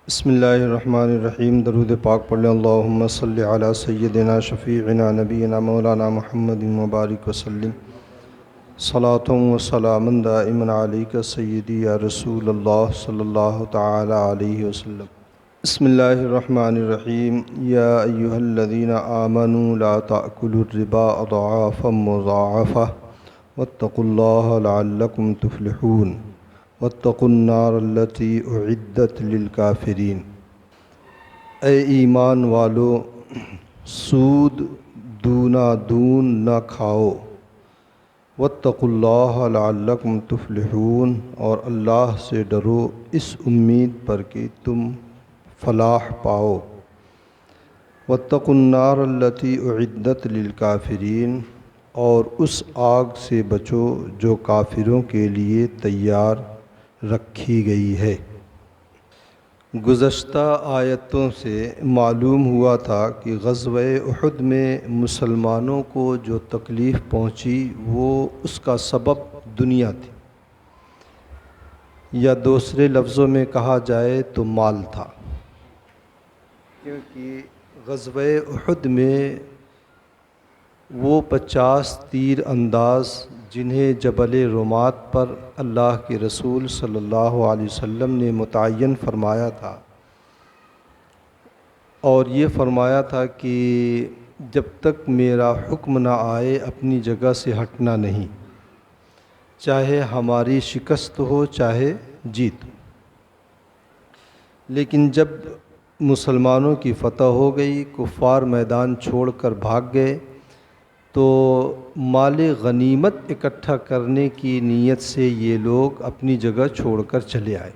بسم اللہ الرحمن الرحیم۔ درود پاک پڑھ لیں۔ اللہم صلی علی سیدنا شفیعنا نبینا مولانا محمد مبارک وسلم، صلاۃ و سلام دائما علیک سیدی یا رسول اللہ صلی اللہ تعالی علیہ وسلم۔ بسم اللہ الرحمن الرحیم۔ یا ایہا الذین آمنوا لا تأکلوا الربا اضعافا مضاعفہ واتقوا اللہ لعلکم تفلحون واتقوا النار التی اعدت للکافرین۔ اے ایمان والو، سود دونا دون نہ کھاؤ، واتقوا اللہ لعلکم تفلحون، اور اللہ سے ڈرو اس امید پر کہ تم فلاح پاؤ۔ واتقوا النار التی اعدت للکافرین، اور اس آگ سے بچو جو کافروں کے لیے تیار رکھی گئی ہے۔ گزشتہ آیتوں سے معلوم ہوا تھا کہ غزوہ احد میں مسلمانوں کو جو تکلیف پہنچی وہ اس کا سبب دنیا تھی، یا دوسرے لفظوں میں کہا جائے تو مال تھا، کیونکہ غزوہ احد میں وہ 50 تیر انداز جنہیں جبل رومات پر اللہ کے رسول صلی اللہ علیہ وسلم نے متعین فرمایا تھا، اور یہ فرمایا تھا کہ جب تک میرا حکم نہ آئے اپنی جگہ سے ہٹنا نہیں، چاہے ہماری شکست ہو چاہے جیت۔ لیکن جب مسلمانوں کی فتح ہو گئی، کفار میدان چھوڑ کر بھاگ گئے، تو مال غنیمت اکٹھا کرنے کی نیت سے یہ لوگ اپنی جگہ چھوڑ کر چلے آئے۔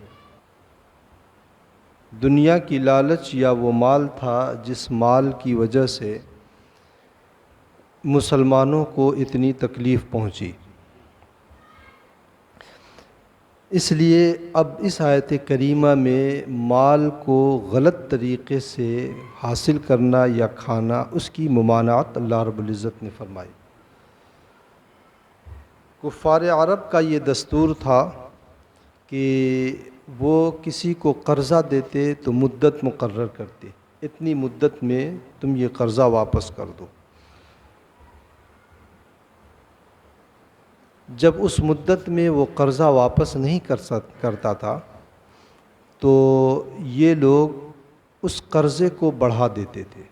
دنیا کی لالچ یا وہ مال تھا جس مال کی وجہ سے مسلمانوں کو اتنی تکلیف پہنچی۔ اس لیے اب اس آیت کریمہ میں مال کو غلط طریقے سے حاصل کرنا یا کھانا، اس کی ممانعت اللہ رب العزت نے فرمائی۔ کفار عرب کا یہ دستور تھا کہ وہ کسی کو قرضہ دیتے تو مدت مقرر کرتے، اتنی مدت میں تم یہ قرضہ واپس کر دو۔ جب اس مدت میں وہ قرضہ واپس نہیں کرتا تھا تو یہ لوگ اس قرضے کو بڑھا دیتے تھے،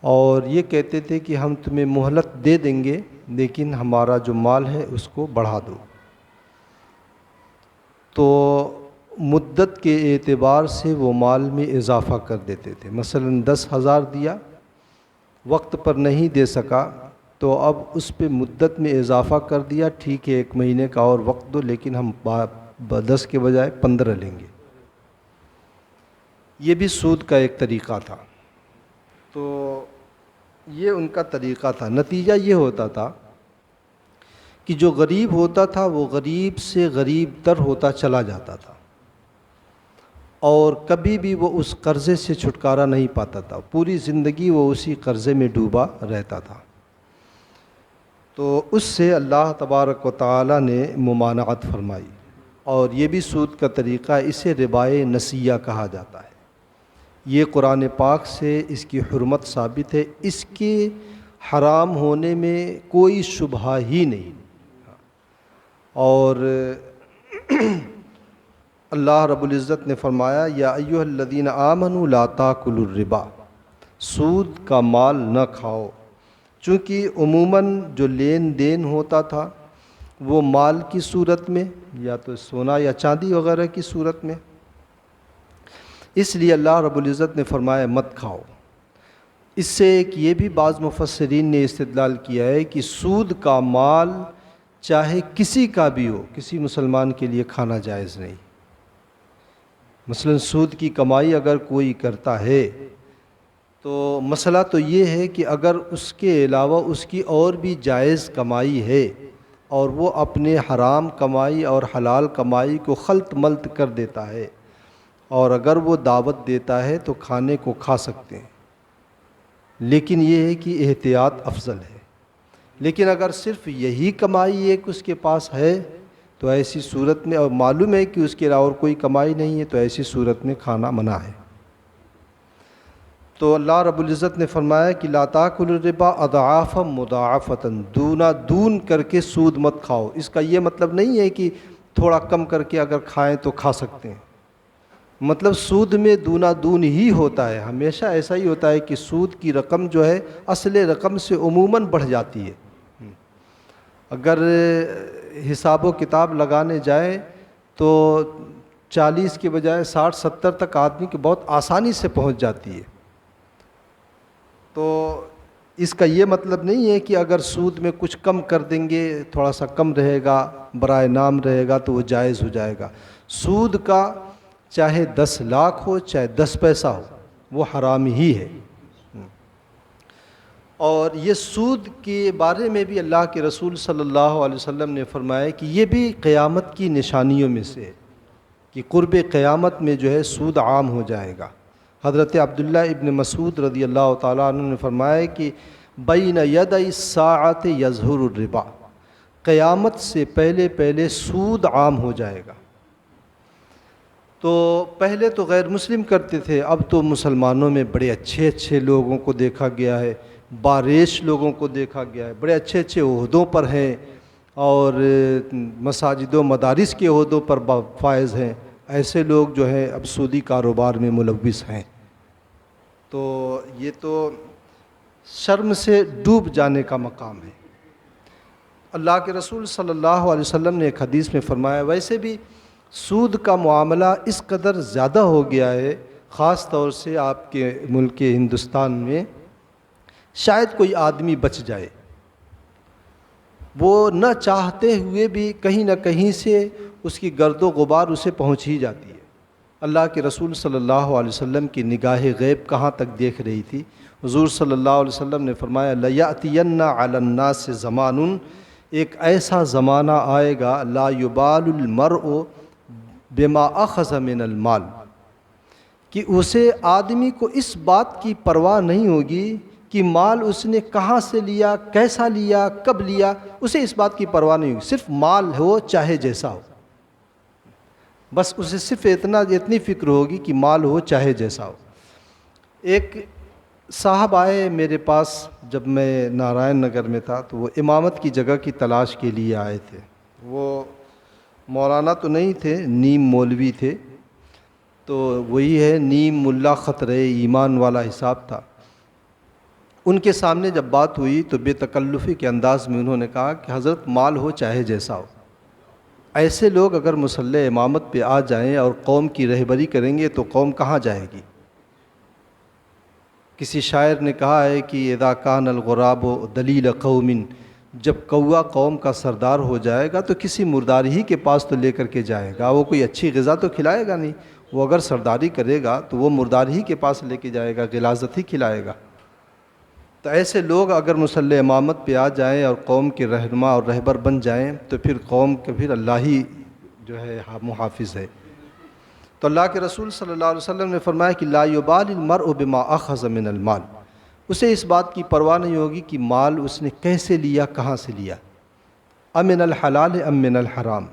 اور یہ کہتے تھے کہ ہم تمہیں مہلت دے دیں گے لیکن ہمارا جو مال ہے اس کو بڑھا دو۔ تو مدت کے اعتبار سے وہ مال میں اضافہ کر دیتے تھے۔ مثلا 10,000 دیا، وقت پر نہیں دے سکا تو اب اس پہ مدت میں اضافہ کر دیا، ٹھیک ہے 1 مہینے کا اور وقت دو لیکن ہم 10 کے بجائے 15 لیں گے۔ یہ بھی سود کا ایک طریقہ تھا۔ تو یہ ان کا طریقہ تھا۔ نتیجہ یہ ہوتا تھا کہ جو غریب ہوتا تھا وہ غریب سے غریب تر ہوتا چلا جاتا تھا، اور کبھی بھی وہ اس قرضے سے چھٹکارا نہیں پاتا تھا، پوری زندگی وہ اسی قرضے میں ڈوبا رہتا تھا۔ تو اس سے اللہ تبارک و تعالی نے ممانعت فرمائی، اور یہ بھی سود کا طریقہ، اسے ربائے نسیہ کہا جاتا ہے۔ یہ قرآن پاک سے اس کی حرمت ثابت ہے، اس کے حرام ہونے میں کوئی شبہ ہی نہیں۔ اور اللہ رب العزت نے فرمایا یا ایھا الذین آمنوا لا تاکلوا الربا، سود کا مال نہ کھاؤ، چونکہ عموماً جو لین دین ہوتا تھا وہ مال کی صورت میں یا تو سونا یا چاندی وغیرہ کی صورت میں، اس لیے اللہ رب العزت نے فرمایا مت کھاؤ۔ اس سے ایک یہ بھی بعض مفسرین نے استدلال کیا ہے کہ سود کا مال چاہے کسی کا بھی ہو، کسی مسلمان کے لیے کھانا جائز نہیں۔ مثلا سود کی کمائی اگر کوئی کرتا ہے تو مسئلہ تو یہ ہے کہ اگر اس کے علاوہ اس کی اور بھی جائز کمائی ہے اور وہ اپنے حرام کمائی اور حلال کمائی کو خلط ملط کر دیتا ہے، اور اگر وہ دعوت دیتا ہے تو کھانے کو کھا سکتے ہیں، لیکن یہ ہے کہ احتیاط افضل ہے۔ لیکن اگر صرف یہی کمائی ایک اس کے پاس ہے تو ایسی صورت میں، اور معلوم ہے کہ اس کے علاوہ اور کوئی کمائی نہیں ہے، تو ایسی صورت میں کھانا منع ہے۔ تو اللہ رب العزت نے فرمایا کہ لا تاکلوا الربا اضعافا مضاعفۃ، دونا دون کر کے سود مت کھاؤ۔ اس کا یہ مطلب نہیں ہے کہ تھوڑا کم کر کے اگر کھائیں تو کھا سکتے ہیں، مطلب سود میں دونا دون ہی ہوتا ہے، ہمیشہ ایسا ہی ہوتا ہے کہ سود کی رقم جو ہے اصل رقم سے عموماً بڑھ جاتی ہے۔ اگر حساب و کتاب لگانے جائیں تو 40 کے بجائے 60-70 تک آدمی کی بہت آسانی سے پہنچ جاتی ہے۔ تو اس کا یہ مطلب نہیں ہے کہ اگر سود میں کچھ کم کر دیں گے، تھوڑا سا کم رہے گا، برائے نام رہے گا تو وہ جائز ہو جائے گا۔ سود کا چاہے 10 لاکھ ہو چاہے 10 پیسہ ہو، وہ حرام ہی ہے۔ اور یہ سود کے بارے میں بھی اللہ کے رسول صلی اللہ علیہ وسلم نے فرمایا کہ یہ بھی قیامت کی نشانیوں میں سے ہے کہ قرب قیامت میں جو ہے سود عام ہو جائے گا۔ حضرت عبداللہ ابن مسعود رضی اللہ تعالیٰ عنہ نے فرمایا کہ بین یدی الساعۃ یظہر الربا، قیامت سے پہلے پہلے سود عام ہو جائے گا۔ تو پہلے تو غیر مسلم کرتے تھے، اب تو مسلمانوں میں بڑے اچھے اچھے لوگوں کو دیکھا گیا ہے، باریش لوگوں کو دیکھا گیا ہے، بڑے اچھے اچھے عہدوں پر ہیں اور مساجد و مدارس کے عہدوں پر فائز ہیں۔ ایسے لوگ جو ہیں اب سودی کاروبار میں ملوث ہیں۔ تو یہ تو شرم سے ڈوب جانے کا مقام ہے۔ اللہ کے رسول صلی اللہ علیہ وسلم نے ایک حدیث میں فرمایا، ویسے بھی سود کا معاملہ اس قدر زیادہ ہو گیا ہے، خاص طور سے آپ کے ملک ہندوستان میں، شاید کوئی آدمی بچ جائے، وہ نہ چاہتے ہوئے بھی کہیں نہ کہیں سے اس کی گرد و غبار اسے پہنچ ہی جاتی ہے۔ اللہ کے رسول صلی اللہ علیہ وسلم کی نگاہ غیب کہاں تک دیکھ رہی تھی؟ حضور صلی اللہ علیہ وسلم نے فرمایا لَيَأْتِيَنَّ عَلَى النَّاسِ زَمَانٌ، ایک ایسا زمانہ آئے گا لا يُبَالُ الْمَرْءُ بِمَا أَخَذَ مِنَ الْمَالِ، کہ اسے آدمی کو اس بات کی پرواہ نہیں ہوگی کہ مال اس نے کہاں سے لیا، کیسا لیا، کب لیا، اسے اس بات کی پرواہ نہیں ہوگی، صرف مال ہو چاہے جیسا ہو، بس اسے صرف اتنی فکر ہوگی کہ مال ہو چاہے جیسا ہو۔ ایک صاحب آئے میرے پاس جب میں نارائن نگر میں تھا، تو وہ امامت کی جگہ کی تلاش کے لیے آئے تھے۔ وہ مولانا تو نہیں تھے، نیم مولوی تھے، تو وہی ہے نیم ملا خطرے ایمان والا حساب تھا۔ ان کے سامنے جب بات ہوئی تو بے تکلفی کے انداز میں انہوں نے کہا کہ حضرت مال ہو چاہے جیسا ہو، ایسے لوگ اگر مصلح امامت پہ آ جائیں اور قوم کی رہبری کریں گے تو قوم کہاں جائے گی؟ کسی شاعر نے کہا ہے کہ اذا کان الغراب دلیل قوم، جب کوا قوم کا سردار ہو جائے گا تو کسی مردار ہی کے پاس تو لے کر کے جائے گا، وہ کوئی اچھی غذا تو کھلائے گا نہیں، وہ اگر سرداری کرے گا تو وہ مردار ہی کے پاس لے کے جائے گا، غلاظت ہی کھلائے گا۔ تو ایسے لوگ اگر مصلح امامت پہ آ جائیں اور قوم کے رہنما اور رہبر بن جائیں تو پھر قوم کے پھر اللہ ہی جو ہے محافظ ہے۔ تو اللہ کے رسول صلی اللہ علیہ وسلم نے فرمایا کہ لا یبال المرء بما اخذ من المال، اسے اس بات کی پرواہ نہیں ہوگی کہ مال اس نے کیسے لیا، کہاں سے لیا، امن الحلال ام من الحرام،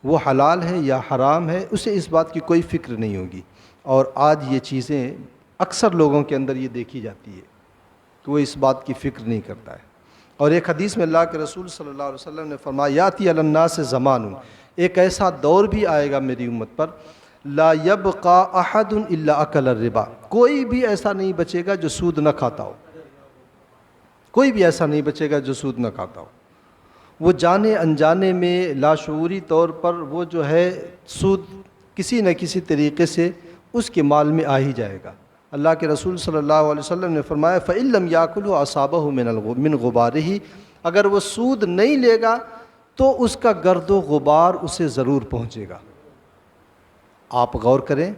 وہ حلال ہے یا حرام ہے، اسے اس بات کی کوئی فکر نہیں ہوگی۔ اور آج یہ چیزیں اکثر لوگوں کے اندر یہ دیکھی جاتی ہے کہ وہ اس بات کی فکر نہیں کرتا ہے۔ اور ایک حدیث میں اللہ کے رسول صلی اللہ علیہ وسلم نے فرمایا یاتی علی الناس زمان، ایک ایسا دور بھی آئے گا میری امت پر لا یبقى احد الا اکل الربا، کوئی بھی ایسا نہیں بچے گا جو سود نہ کھاتا ہو، کوئی بھی ایسا نہیں بچے گا جو سود نہ کھاتا ہو۔ وہ جانے انجانے میں لاشعوری طور پر وہ جو ہے سود کسی نہ کسی طریقے سے اس کے مال میں آ ہی جائے گا۔ اللہ کے رسول صلی اللہ علیہ وسلم نے فرمایا فَإِن لَمْ يَأْكُلْهُ أَصَابَهُ مِنْ غُبَارِهِ، اگر وہ سود نہیں لے گا تو اس کا گرد و غبار اسے ضرور پہنچے گا۔ آپ غور کریں،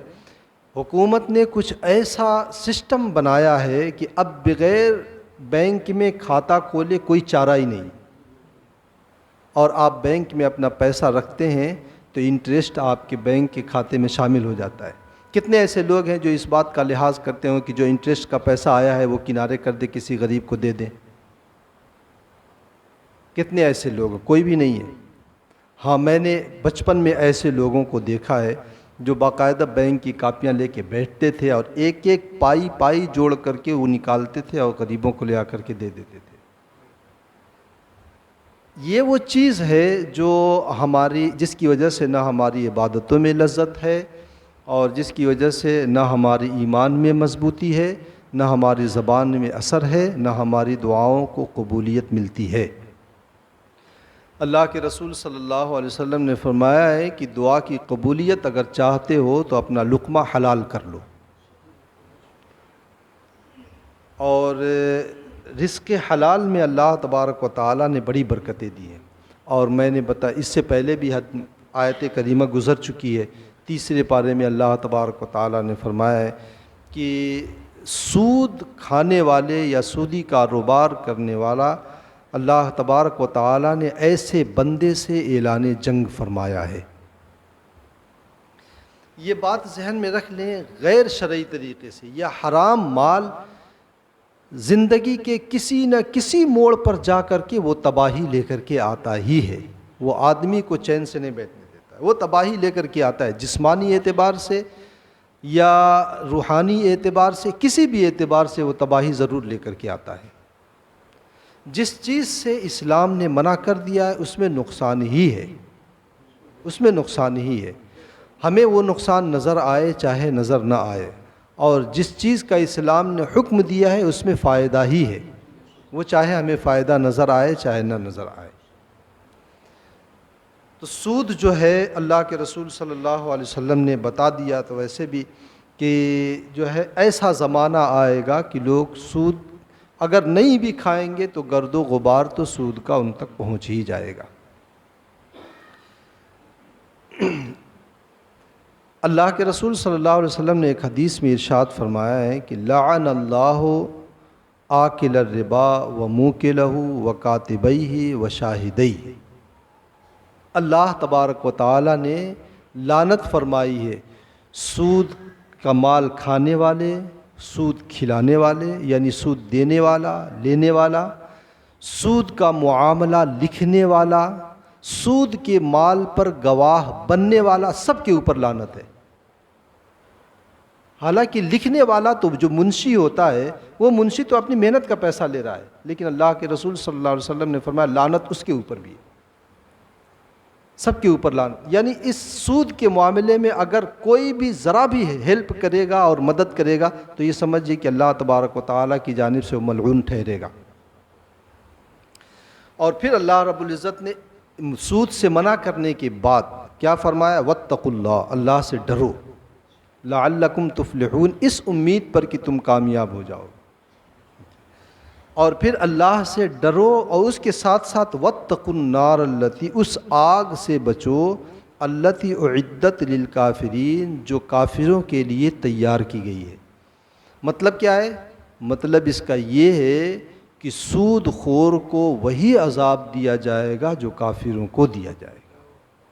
حکومت نے کچھ ایسا سسٹم بنایا ہے کہ اب بغیر بینک میں کھاتا کھولے کوئی چارہ ہی نہیں، اور آپ بینک میں اپنا پیسہ رکھتے ہیں تو انٹرسٹ آپ کے بینک کے کھاتے میں شامل ہو جاتا ہے۔ کتنے ایسے لوگ ہیں جو اس بات کا لحاظ کرتے ہوں کہ جو انٹرسٹ کا پیسہ آیا ہے وہ کنارے کر دے، کسی غریب کو دے دیں؟ کتنے ایسے لوگ؟ کوئی بھی نہیں ہے۔ ہاں میں نے بچپن میں ایسے لوگوں کو دیکھا ہے جو باقاعدہ بینک کی کاپیاں لے کے بیٹھتے تھے اور ایک ایک پائی پائی جوڑ کر کے وہ نکالتے تھے اور غریبوں کو لے آ کر کے دے دیتے تھے۔ یہ وہ چیز ہے جو جس کی وجہ سے نہ ہماری عبادتوں میں لذت ہے اور جس کی وجہ سے نہ ہماری ایمان میں مضبوطی ہے، نہ ہماری زبان میں اثر ہے، نہ ہماری دعاؤں کو قبولیت ملتی ہے۔ اللہ کے رسول صلی اللہ علیہ وسلم نے فرمایا ہے کہ دعا کی قبولیت اگر چاہتے ہو تو اپنا لقمہ حلال کر لو، اور رزق حلال میں اللہ تبارک و تعالیٰ نے بڑی برکتیں دی ہیں۔ اور میں نے اس سے پہلے بھی آیت کریمہ گزر چکی ہے، 3 پارے میں اللہ تبارک و تعالیٰ نے فرمایا ہے کہ سود کھانے والے یا سودی کاروبار کرنے والا اللہ تبارک و تعالیٰ نے ایسے بندے سے اعلان جنگ فرمایا ہے۔ یہ بات ذہن میں رکھ لیں، غیر شرعی طریقے سے یا حرام مال زندگی کے کسی نہ کسی موڑ پر جا کر کے وہ تباہی لے کر کے آتا ہی ہے، وہ آدمی کو چین سے نہیں بیٹھنے دیتا ہے، وہ تباہی لے کر کے آتا ہے، جسمانی اعتبار سے یا روحانی اعتبار سے، کسی بھی اعتبار سے وہ تباہی ضرور لے کر کے آتا ہے۔ جس چیز سے اسلام نے منع کر دیا ہے اس میں نقصان ہی ہے، اس میں نقصان ہی ہے، ہمیں وہ نقصان نظر آئے چاہے نظر نہ آئے، اور جس چیز کا اسلام نے حکم دیا ہے اس میں فائدہ ہی ہے، وہ چاہے ہمیں فائدہ نظر آئے چاہے نہ نظر آئے۔ تو سود جو ہے اللہ کے رسول صلی اللہ علیہ وسلم نے بتا دیا، تو ویسے بھی کہ جو ہے ایسا زمانہ آئے گا کہ لوگ سود اگر نہیں بھی کھائیں گے تو گرد و غبار تو سود کا ان تک پہنچ ہی جائے گا۔ اللہ کے رسول صلی اللہ علیہ وسلم نے ایک حدیث میں ارشاد فرمایا ہے کہ لعن اللہ آکل الربا و موکلہ و کاتبیہ و شاہدیہ، اللہ تبارک و تعالی نے لعنت فرمائی ہے سود کا مال کھانے والے، سود کھلانے والے یعنی سود دینے والا، لینے والا، سود کا معاملہ لکھنے والا، سود کے مال پر گواہ بننے والا، سب کے اوپر لعنت ہے۔ حالانکہ لکھنے والا تو جو منشی ہوتا ہے وہ منشی تو اپنی محنت کا پیسہ لے رہا ہے، لیکن اللہ کے رسول صلی اللہ علیہ وسلم نے فرمایا لعنت اس کے اوپر بھی ہے، سب کے اوپر لعنت۔ یعنی اس سود کے معاملے میں اگر کوئی بھی ذرا بھی ہیلپ کرے گا اور مدد کرے گا تو یہ سمجھیے کہ اللہ تبارک و تعالیٰ کی جانب سے وہ ملعون ٹھہرے گا۔ اور پھر اللہ رب العزت نے سود سے منع کرنے کے بعد کیا فرمایا؟ واتقوا اللہ، اللہ سے ڈرو، لعلکم تفلحون، اس امید پر کہ تم کامیاب ہو جاؤ۔ اور پھر اللہ سے ڈرو اور اس کے ساتھ ساتھ واتقوا النار التی، اس آگ سے بچو التی اعدت للکافرین، جو کافروں کے لیے تیار کی گئی ہے۔ مطلب کیا ہے؟ مطلب اس کا یہ ہے کہ سود خور کو وہی عذاب دیا جائے گا جو کافروں کو دیا جائے گا،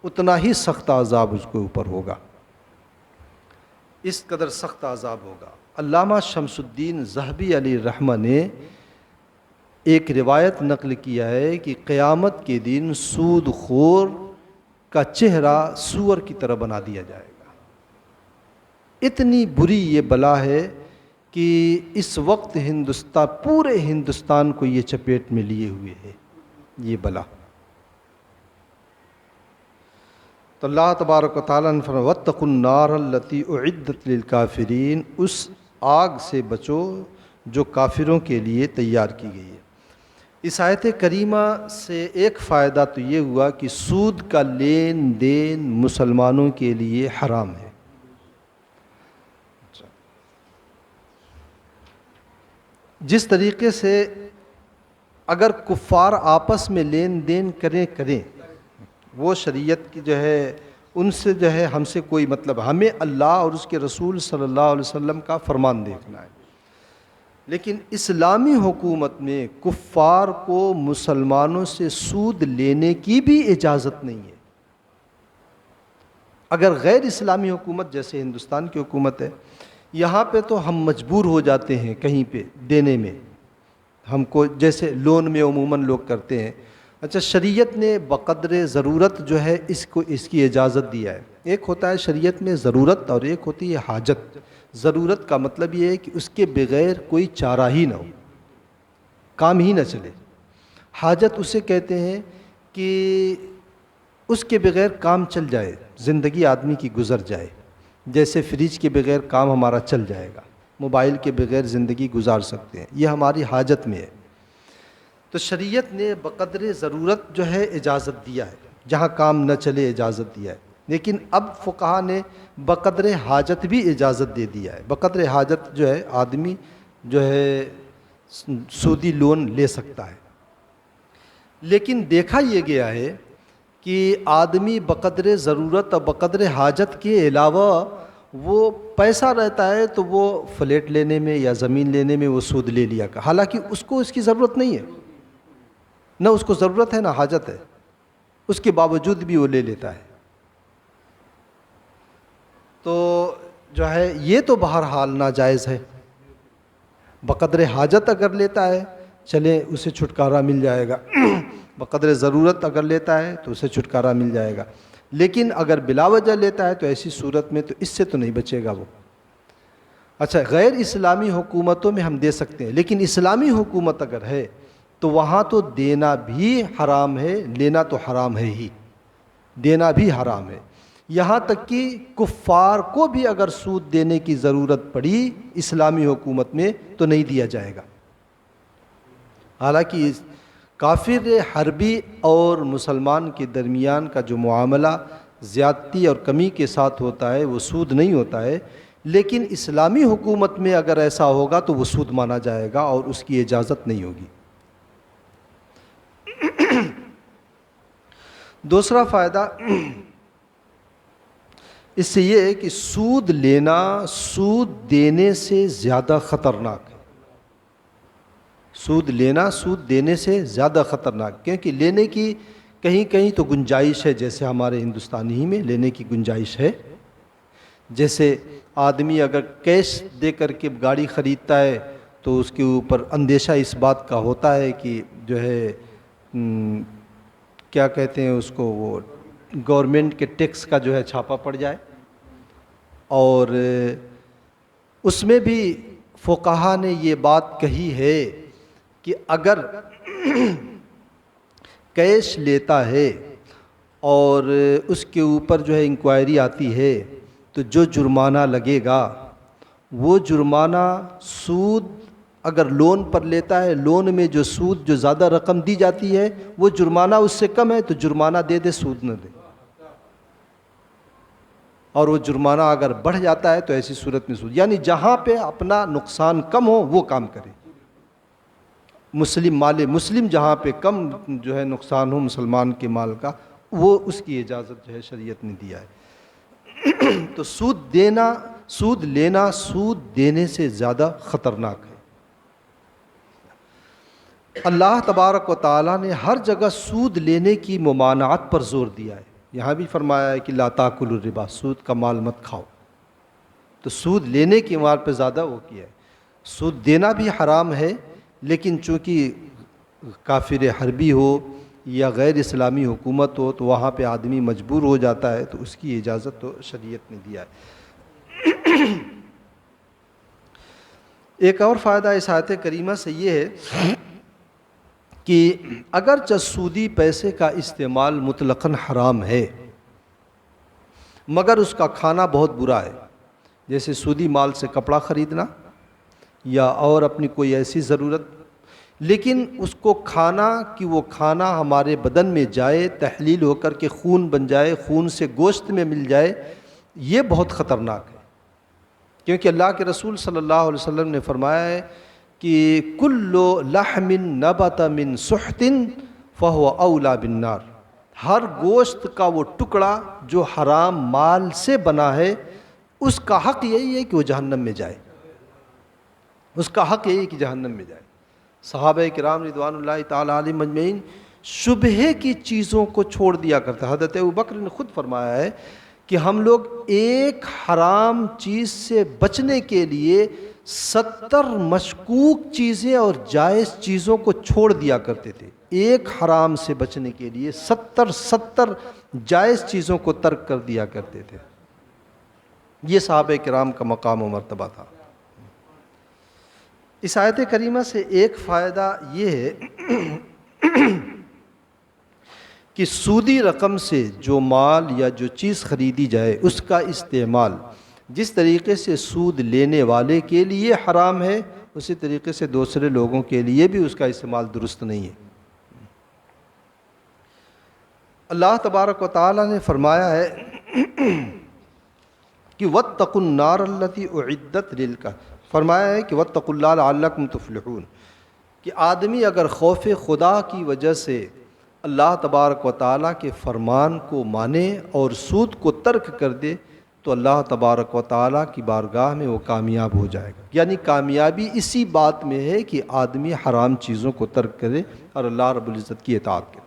اتنا ہی سخت عذاب اس کے اوپر ہوگا، اس قدر سخت عذاب ہوگا۔ علامہ شمس الدین ذہبی علیہ الرحمہ نے ایک روایت نقل کیا ہے کہ قیامت کے دن سود خور کا چہرہ سور کی طرح بنا دیا جائے گا۔ اتنی بری یہ بلا ہے کہ اس وقت پورے ہندوستان کو یہ چپیٹ میں لیے ہوئے ہے یہ بلا۔ تو اللہ تبارک و تعالیٰ نے فرمایا واتقوا النار التی اعدت للکافرین، اس آگ سے بچو جو کافروں کے لیے تیار کی گئی ہے۔ اس آیت کریمہ سے ایک فائدہ تو یہ ہوا کہ سود کا لین دین مسلمانوں کے لیے حرام ہے۔ جس طریقے سے اگر کفار آپس میں لین دین کریں وہ شریعت کی جو ہے ان سے جو ہے ہم سے کوئی مطلب، ہمیں اللہ اور اس کے رسول صلی اللہ علیہ وسلم کا فرمان دیکھنا ہے۔ لیکن اسلامی حکومت میں کفار کو مسلمانوں سے سود لینے کی بھی اجازت نہیں ہے۔ اگر غیر اسلامی حکومت جیسے ہندوستان کی حکومت ہے، یہاں پہ تو ہم مجبور ہو جاتے ہیں کہیں پہ دینے میں، ہم کو جیسے لون میں عموماً لوگ کرتے ہیں اچھا، شریعت نے بقدر ضرورت جو ہے اس کی اجازت دیا ہے۔ ایک ہوتا ہے شریعت میں ضرورت اور ایک ہوتی ہے حاجت۔ ضرورت کا مطلب یہ ہے کہ اس کے بغیر کوئی چارہ ہی نہ ہو، کام ہی نہ چلے۔ حاجت اسے کہتے ہیں کہ اس کے بغیر کام چل جائے، زندگی آدمی کی گزر جائے۔ جیسے فریج کے بغیر کام ہمارا چل جائے گا، موبائل کے بغیر زندگی گزار سکتے ہیں، یہ ہماری حاجت میں ہے۔ تو شریعت نے بقدر ضرورت جو ہے اجازت دیا ہے، جہاں کام نہ چلے اجازت دیا ہے۔ لیکن اب فقہا نے بقدر حاجت بھی اجازت دے دیا ہے۔ بقدر حاجت جو ہے آدمی جو ہے سودی لون لے سکتا ہے، لیکن دیکھا یہ گیا ہے کہ آدمی بقدر ضرورت اور بقدر حاجت کے علاوہ وہ پیسہ رہتا ہے تو وہ فلیٹ لینے میں یا زمین لینے میں وہ سود لے لیا کر، حالانکہ اس کو اس کی ضرورت نہیں ہے، نہ اس کو ضرورت ہے نہ حاجت ہے، اس کے باوجود بھی وہ لے لیتا ہے۔ تو جو ہے یہ تو بہرحال ناجائز ہے۔ بقدر حاجت اگر لیتا ہے چلیں اسے چھٹکارا مل جائے گا، بقدر ضرورت اگر لیتا ہے تو اسے چھٹکارا مل جائے گا، لیکن اگر بلا وجہ لیتا ہے تو ایسی صورت میں تو اس سے تو نہیں بچے گا وہ۔ اچھا، غیر اسلامی حکومتوں میں ہم دے سکتے ہیں، لیکن اسلامی حکومت اگر ہے تو وہاں تو دینا بھی حرام ہے، لینا تو حرام ہے ہی، دینا بھی حرام ہے۔ یہاں تک کہ کفار کو بھی اگر سود دینے کی ضرورت پڑی اسلامی حکومت میں تو نہیں دیا جائے گا۔ حالانکہ کافر حربی اور مسلمان کے درمیان کا جو معاملہ زیادتی اور کمی کے ساتھ ہوتا ہے وہ سود نہیں ہوتا ہے، لیکن اسلامی حکومت میں اگر ایسا ہوگا تو وہ سود مانا جائے گا اور اس کی اجازت نہیں ہوگی۔ دوسرا فائدہ اس سے یہ ہے کہ سود لینا سود دینے سے زیادہ خطرناک ہے۔ سود لینا سود دینے سے زیادہ خطرناک، کیونکہ لینے کی کہیں کہیں تو گنجائش ہے، جیسے ہمارے ہندوستانی ہی میں لینے کی گنجائش ہے۔ جیسے آدمی اگر کیش دے کر کے گاڑی خریدتا ہے تو اس کے اوپر اندیشہ اس بات کا ہوتا ہے کہ جو ہے کیا کہتے ہیں اس کو، وہ گورنمنٹ کے ٹیکس کا جو ہے چھاپا پڑ جائے۔ اور اس میں بھی فقہا نے یہ بات کہی ہے کہ اگر کیش لیتا ہے اور اس کے اوپر جو ہے انکوائری آتی ہے تو جو جرمانہ لگے گا وہ جرمانہ سود اگر لون پر لیتا ہے، لون میں جو سود جو زیادہ رقم دی جاتی ہے وہ جرمانہ اس سے کم ہے تو جرمانہ دے دے، سود نہ دے۔ اور وہ جرمانہ اگر بڑھ جاتا ہے تو ایسی صورت میں سود، یعنی جہاں پہ اپنا نقصان کم ہو وہ کام کرے۔ مسلم جہاں پہ کم جو ہے نقصان ہو مسلمان کے مال کا، وہ اس کی اجازت جو ہے شریعت نے دیا ہے۔ تو سود لینا سود دینے سے زیادہ خطرناک ہے۔ اللہ تبارک و تعالیٰ نے ہر جگہ سود لینے کی ممانعت پر زور دیا ہے۔ یہاں بھی فرمایا ہے کہ لا تاکلوا الربا، سود کا مال مت کھاؤ۔ تو سود لینے کی مال پہ زیادہ وہ کیا ہے۔ سود دینا بھی حرام ہے، لیکن چونکہ کافر حربی ہو یا غیر اسلامی حکومت ہو تو وہاں پہ آدمی مجبور ہو جاتا ہے تو اس کی اجازت تو شریعت نے دیا ہے۔ ایک اور فائدہ اس آیت کریمہ سے یہ ہے کہ اگرچہ سودی پیسے کا استعمال مطلقاً حرام ہے مگر اس کا کھانا بہت برا ہے، جیسے سودی مال سے کپڑا خریدنا یا اور اپنی کوئی ایسی ضرورت، لیکن اس کو کھانا کہ وہ کھانا ہمارے بدن میں جائے، تحلیل ہو کر کے خون بن جائے، خون سے گوشت میں مل جائے، یہ بہت خطرناک ہے۔ کیونکہ اللہ کے رسول صلی اللہ علیہ وسلم نے فرمایا ہے کہ کل لحم نبت من سحت فہو اولی بالنار، ہر گوشت کا وہ ٹکڑا جو حرام مال سے بنا ہے اس کا حق یہی ہے کہ وہ جہنم میں جائے، اس کا حق یہی ہے کہ جہنم میں جائے۔ صحابہ کرام رضوان اللہ تعالی علیہم اجمعین شبہے کی چیزوں کو چھوڑ دیا کرتا۔ حضرت ابوبکر نے خود فرمایا ہے کہ ہم لوگ ایک حرام چیز سے بچنے کے لیے 70 مشکوک چیزیں اور جائز چیزوں کو چھوڑ دیا کرتے تھے. ایک حرام سے بچنے کے لیے 70 جائز چیزوں کو ترک کر دیا کرتے تھے. یہ صحابہ کرام کا مقام و مرتبہ تھا. اس آیت کریمہ سے ایک فائدہ یہ ہے کہ سودی رقم سے جو مال یا جو چیز خریدی جائے اس کا استعمال جس طریقے سے سود لینے والے کے لیے حرام ہے اسی طریقے سے دوسرے لوگوں کے لیے بھی اس کا استعمال درست نہیں ہے. اللہ تبارک و تعالی نے فرمایا ہے کہ وَاتَّقُوا النَّارَ الَّتِي أُعِدَّتْ لِلْكَافِرِينَ، فرمایا ہے کہ وَاتَّقُوا اللَّهَ لَعَلَّكُمْ تُفْلِحُونَ، کہ آدمی اگر خوف خدا کی وجہ سے اللہ تبارک و تعالیٰ کے فرمان کو مانے اور سود کو ترک کر دے تو اللہ تبارک و تعالیٰ کی بارگاہ میں وہ کامیاب ہو جائے گا. یعنی کامیابی اسی بات میں ہے کہ آدمی حرام چیزوں کو ترک کرے اور اللہ رب العزت کی اطاعت کرے.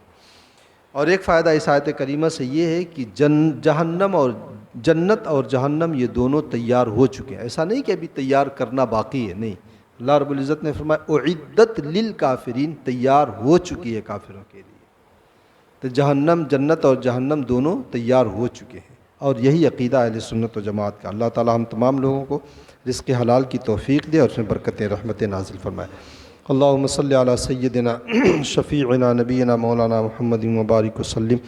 اور ایک فائدہ اس آیت کریمہ سے یہ ہے کہ جہنم اور جنت اور جہنم یہ دونوں تیار ہو چکے ہیں. ایسا نہیں کہ ابھی تیار کرنا باقی ہے، نہیں. اللہ رب العزت نے فرمایا اعدت للکافرین، تیار ہو چکی ہے کافروں کے لیے. تو جہنم، جنت اور جہنم دونوں تیار ہو چکے ہیں. اور یہی عقیدہ اہل سنت و جماعت کا. اللہ تعالی ہم تمام لوگوں کو رزق حلال کی توفیق دے اور اس میں برکت رحمت نازل فرمائے. اللہم صلی علی سیدنا شفیعنا نبینا مولانا محمد مبارک وسلم.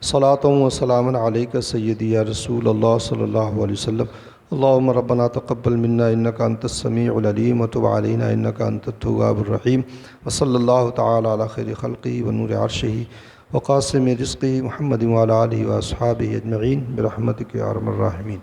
صلاۃ و سلام علیک سیدی یا رسول اللہ صلی اللہ علیہ وسلم. اللہم ربنا تقبل منا انکا انت السمیع العلیم وتب علینا انکا انت التواب الرحیم. وصلی اللہ تعالی علی خیر خلقی ونور عرشہ وقاسم رزقی محمد وعلی آلہ واصحابہ اجمعین برحمتک یا ارحم الراحمین.